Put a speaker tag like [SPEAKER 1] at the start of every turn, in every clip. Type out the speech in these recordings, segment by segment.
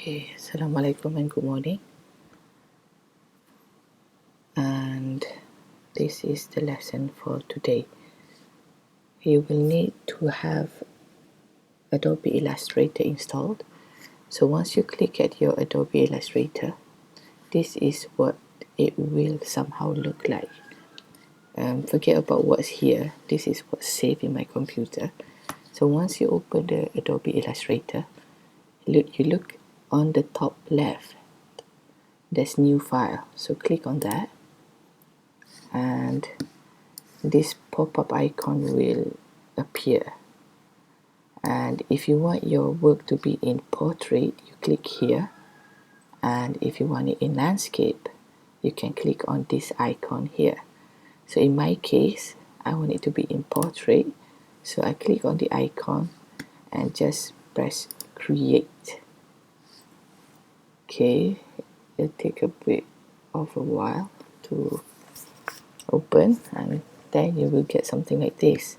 [SPEAKER 1] Okay, Assalamualaikum and good morning. And this is the lesson for today. You will need to have Adobe Illustrator installed. So once you click at your Adobe Illustrator, this is what it will somehow look like. Forget about what's here. This is what's saved in my computer. So once you open the Adobe Illustrator, you look on the top left. There's new file. So click on that. And this pop-up icon will appear, and if you want your work to be in portrait, you click here, and if you want it in landscape, you can click on this icon here. So in my case, I want it to be in portrait, so I click on the icon and just press create. Okay, it'll take a bit of a while to open, and then you will get something like this.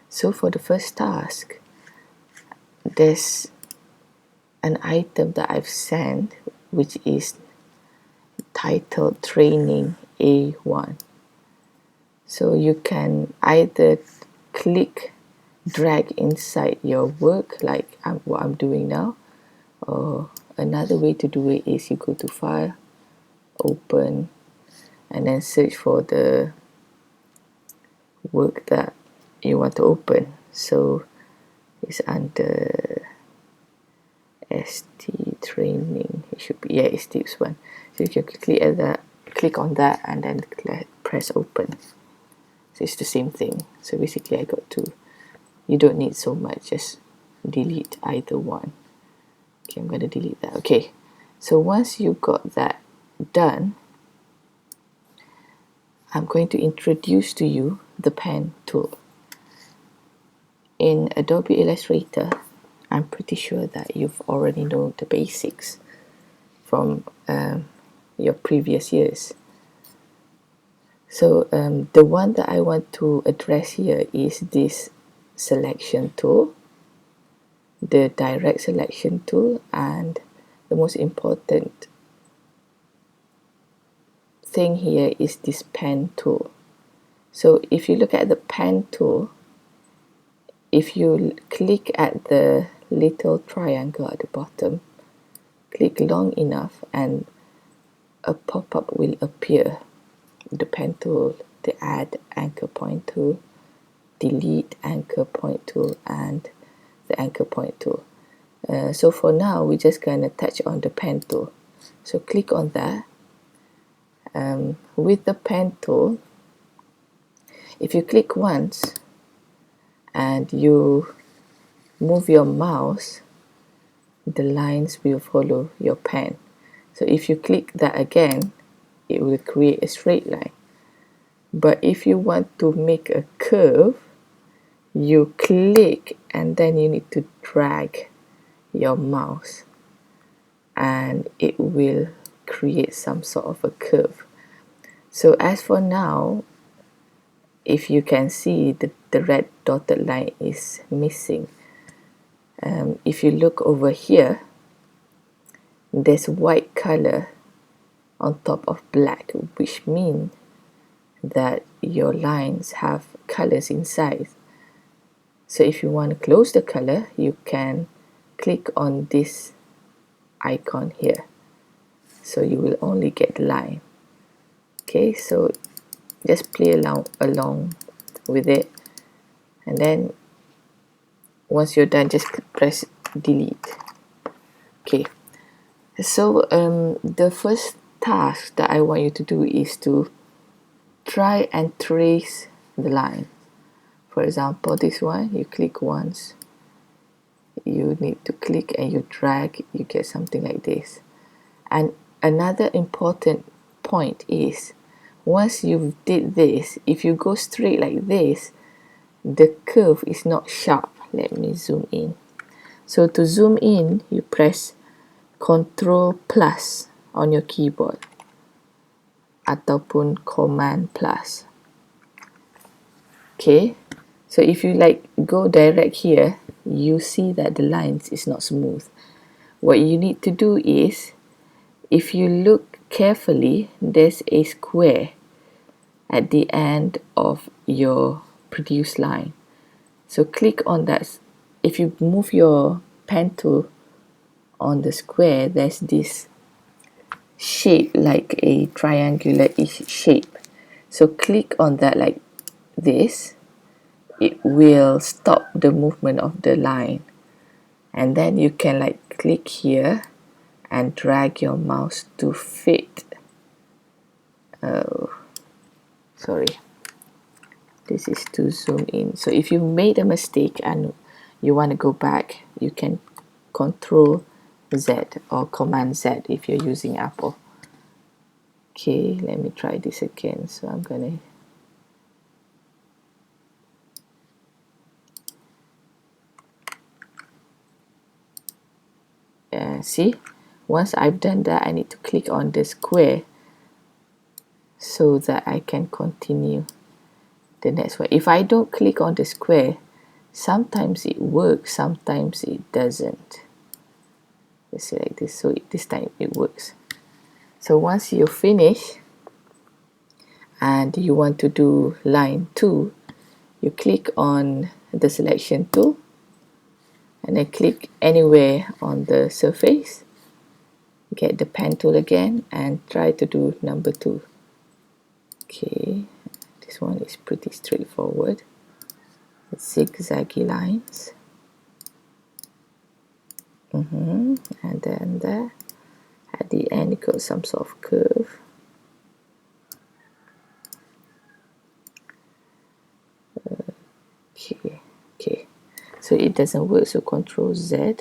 [SPEAKER 1] So for the first task, there's an item that I've sent, which is titled Training A1. So you can either click, drag inside your work like what I'm doing now, or another way to do it is you go to File, Open, and then search for the work that you want to open. So it's under ST training. It should be, it's this one. So you can click on that and then press open. So it's the same thing. So basically I got two. You don't need so much, just delete either one. Okay, I'm going to delete that. Okay, so once you got that done, I'm going to introduce to you the pen tool. In Adobe Illustrator, I'm pretty sure that you've already known the basics from your previous years. So the one that I want to address here is this selection tool, the direct selection tool, and the most important thing here is this pen tool. So if you look at the pen tool, if you click at the little triangle at the bottom, click long enough and a pop-up will appear. The pen tool, the add anchor point tool, delete anchor point tool, and the anchor point tool. So for now, we're just going to touch on the pen tool. So click on that. With the pen tool, if you click once and you move your mouse, the lines will follow your pen. So if you click that again, it will create a straight line. But if you want to make a curve, you click and then you need to drag your mouse and it will create some sort of a curve. So as for now, if you can see, the red dotted line is missing. If you look over here, there's white color on top of black, which means that your lines have colors inside. So if you want to close the color, you can click on this icon here. So you will only get the line. Okay, so just play along with it, and then once you're done, just press delete. Okay, so the first task that I want you to do is to try and trace the line. For example, this one, you click once, you need to click and you drag, you get something like this. And another important point is, once you did this, if you go straight like this, the curve is not sharp. Let me zoom in. So to zoom in, you press Ctrl plus on your keyboard ataupun Command plus. Okay, so if you go direct here, you see that the lines is not smooth. what you need to do is, if you look carefully, there's a square at the end of your produce line. So click on that. If you move your pen tool on the square, there's this shape like a triangular-ish shape. So click on that like this. It will stop the movement of the line. And then you can like click here and drag your mouse to fit. Oh, sorry. This is to zoom in. So if you made a mistake and you want to go back, you can Control Z or Command Z if you're using Apple. Okay, let me try this again. So I'm gonna see, once I've done that, I need to click on the square so that I can continue the next one. If I don't click on the square, sometimes it works, sometimes it doesn't. Let's see, like this. So this time it works. So once you finish and you want to do line 2, you click on the selection tool and then click anywhere on the surface. Get the pen tool again and try to do number 2. Okay, this one is pretty straightforward. Zigzaggy lines. And then there, at the end, you got some sort of curve. Okay. So it doesn't work. So Control Z.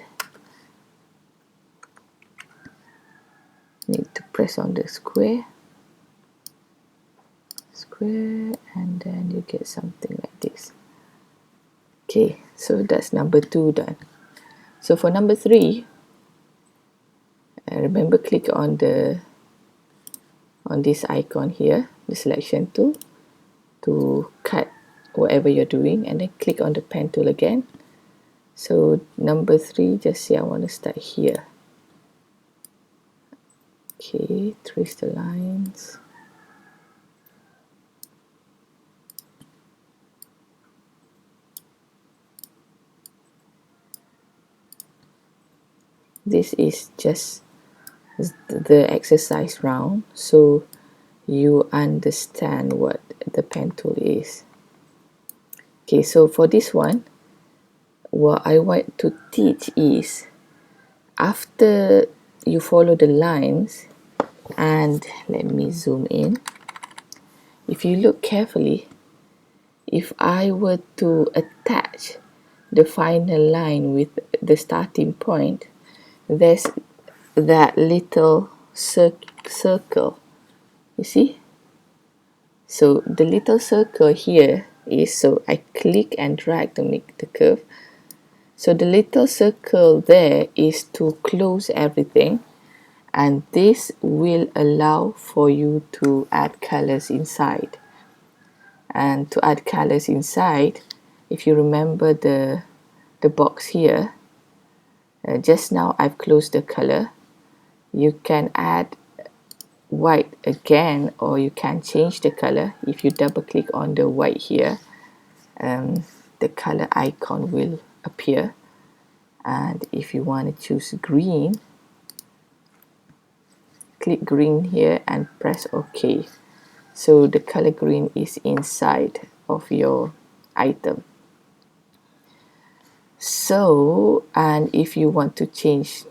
[SPEAKER 1] Need to press on the square, and then you get something like this. Okay, so that's number 2 done. So for number 3, remember, click on this icon here, the selection tool, to cut whatever you're doing, and then click on the pen tool again. So number 3, just say I want to start here. Okay, trace the lines. This is just the exercise round, so you understand what the pen tool is. Okay, so for this one, what I want to teach is, after you follow the lines, and let me zoom in. If you look carefully, if I were to attach the final line with the starting point, there's that little circle, you see? So the little circle here is, so I click and drag to make the curve. So the little circle there is to close everything, and this will allow for you to add colors inside. And to add colors inside, if you remember the box here, just now I've closed the color. You can add white again, or you can change the color. If you double click on the white here, the color icon will appear. And if you want to choose green, click green here and press OK. So the color green is inside of your item. So, and if you want to change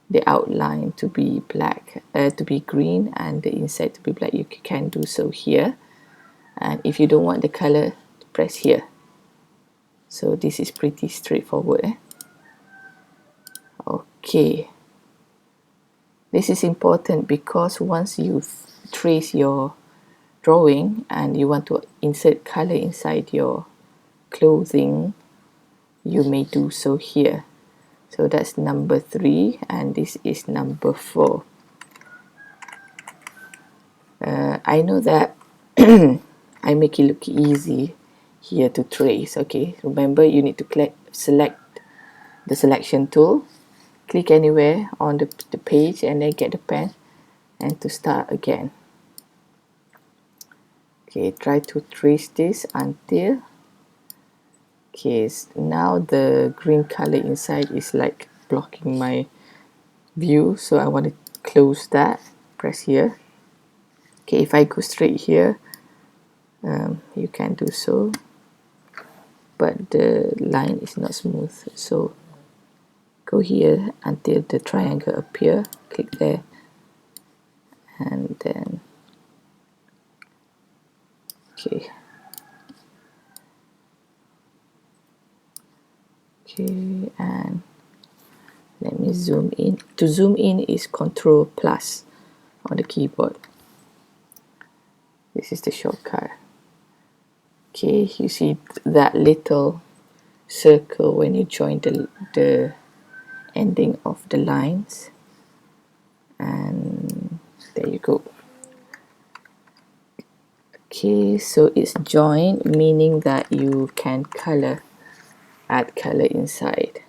[SPEAKER 1] the outline to be black, to be green, and the inside to be black, you can do so here. And if you don't want the color, press here. So this is pretty straightforward. Okay. This is important because once you trace your drawing and you want to insert color inside your clothing, you may do so here. So that's number 3, and this is number 4. I know that I make it look easy here to trace. Okay, remember, you need to select the selection tool, click anywhere on the page and then get the pen and to start again. Okay, try to trace this until, okay, now the green color inside is like blocking my view, so I want to close that. Press here. Okay, if I go straight here, you can do so, but the line is not smooth, so go here until the triangle appear, click there, and then okay, and let me zoom in. To zoom in is Control plus on the keyboard. This is the shortcut. Okay, you see that little circle when you join the ending of the lines, and there you go. Okay, so it's joined, meaning that you can add color inside.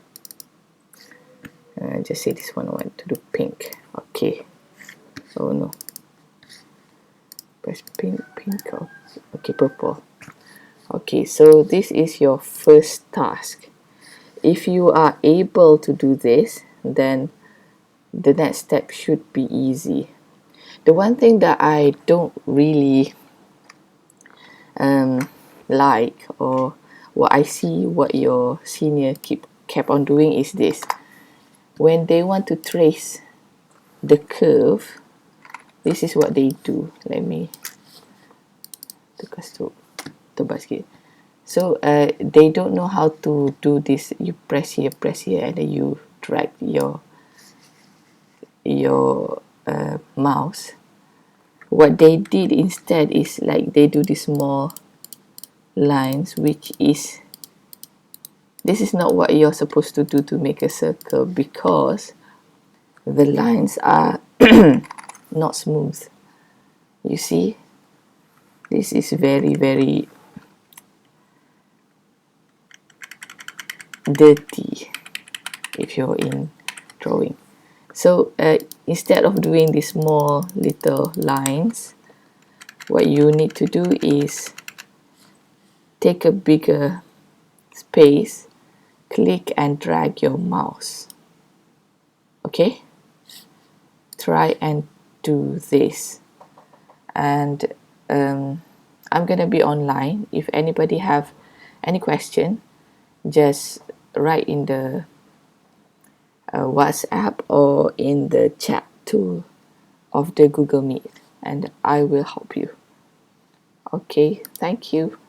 [SPEAKER 1] Just say this one I want to do pink. Okay, oh no, press pink, okay, purple. Okay, so this is your first task. If you are able to do this, then the next step should be easy. The one thing that I don't really like, or what I see what your senior kept on doing, is this. When they want to trace the curve, this is what they do. Let me tukar stroke tebal sikit. So they don't know how to do this. You press here, and then you drag your mouse. What they did instead is like they do these small lines, which is, this is not what you're supposed to do to make a circle, because the lines are not smooth. You see, this is very, very dirty if you're in drawing. So instead of doing these small little lines, what you need to do is take a bigger space, click and drag your mouse. Okay, try and do this, and I'm gonna be online. If anybody have any question, just write in the WhatsApp or in the chat tool of the Google Meet, and I will help you. Okay, thank you.